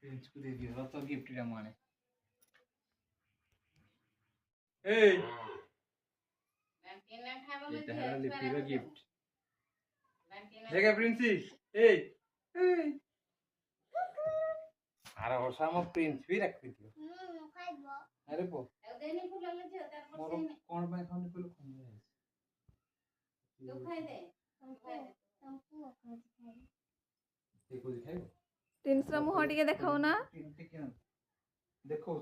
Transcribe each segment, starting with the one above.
Prince को दे दिया तो गिफ्ट रा माने ए এটা হলো লিপির গিফট দেখে প্রিন্সি এই এই আর ওসা মো প্রিন্স भी रख दियो खाइबो अरे पो देनी फुलाले जे तार पर से कोन बाय खाने को खन जाय तू खाइ दे हमको खाइ देखो दिखाइबो प्रिंस रा मुह टिके देखाओ ना देखो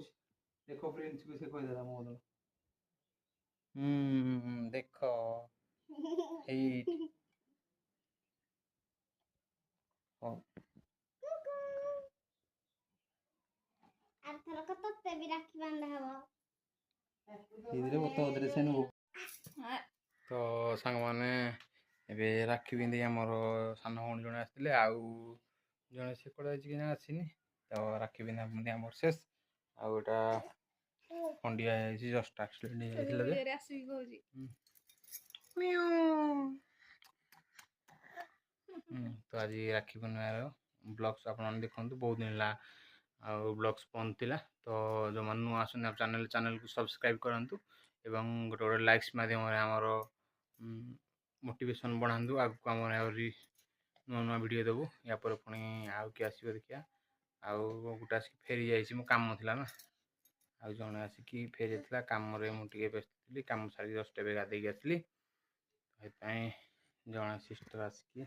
देखो प्रिंस को से कोइ दादा मो देखो एट আর তোর কত তেবি রাখি বান্ধা হবো इधर बतो उधर से नु तो संग माने एबे राखी बिंदी हमर सान होन जने आस्तिले आउ जने से कोडा जी ना आसीनी तो राखी बिंदा बिंदी हमर शेष आउ एटा हंडिया है जस्ट एक्सीडेंट है थिला जे रे आसी गौजी तो आज राखी बनवार ब्लॉग्स आपन देखंतु बहुत दिन ला ब्लॉग्स पहुँचला तो जो मन नुआ आसन चैनल को सब्सक्राइब करंतु एवं गोटे गोटे लाइक्स माध्यम आमर मोटिवेशन बढ़ातु आगु आम नुआ नुआ वीडियो देवु या पर पुणी आउ किए आसो देखिया आउ गोटे आसिक फेरी जाइए मो कम थी ना आउ जड़े आसिक फेरी जाता कम मुझे व्यस्त थी कम सारी जस्ट ए गाधे आसली जड़े सिस्टर आसिक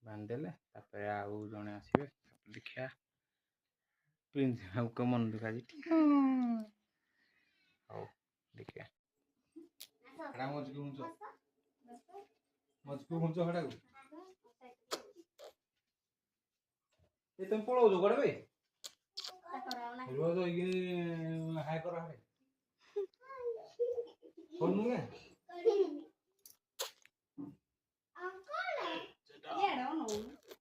बांधिदेले आउ जड़े आसवे देखिया प्रिंस को मन दुखा हाउ देखिए हड़ा मजकू हुंचो हड़ा ए तुम पळो जो गडबे रो तो इगिनी हाय करो हड़े कोनु ने अंकल ये नो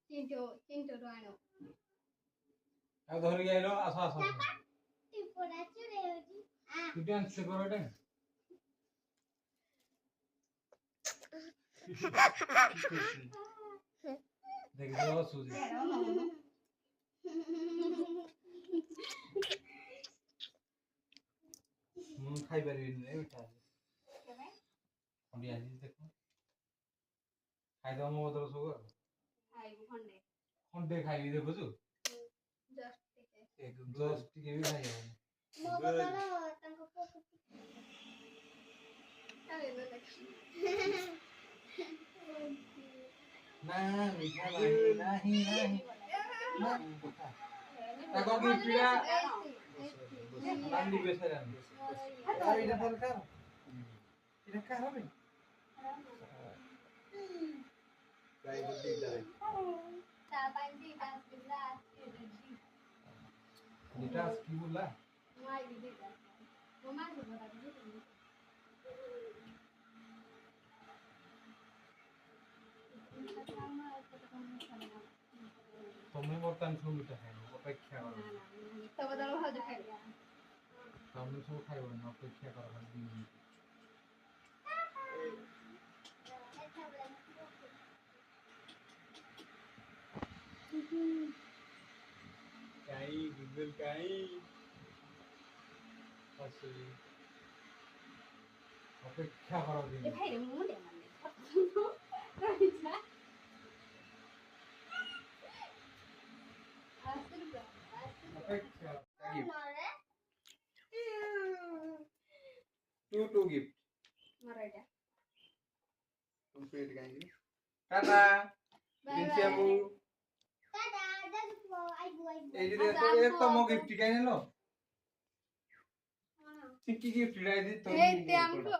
चिंटो रानो आ धरि आइलो आसा आसा टिपोडा चुरे होजी तू डांस से करो डे देख दो सूजी खाई पारि नै बेटा खंडी आजी देखो खाई दो मो तो सब खाइबो खंडे खंडे खाई देखो छु जस्ट टिके भी खाई मो बदल तांको पोको अरे लो देख ना मीठा नहीं ना ताको की पीड़ा नांदी बेसरा यार इधर दरकार इधर का হবে गाय बुद्धि जाए साबांदी डांस बिल्ला निटास की बोला माय बिल्ला मम्मा को बता दे तुम्हें बर्तन सब मिटा है अपेक्षा करो तब बदल भाज खाइ तुम सब खाइबो ना अपेक्षा करो काई गूगल काई असली अपेक्षा करो दिन ए भाइ रे मुंडे माने अपेक्षा to gift Maratha complete guys टाटा प्रिंस बाबू टाटा दादू आइबो এই যে তো মো গিফট কাই নেলো কি গিফট রাই দি তো এই তে আমকো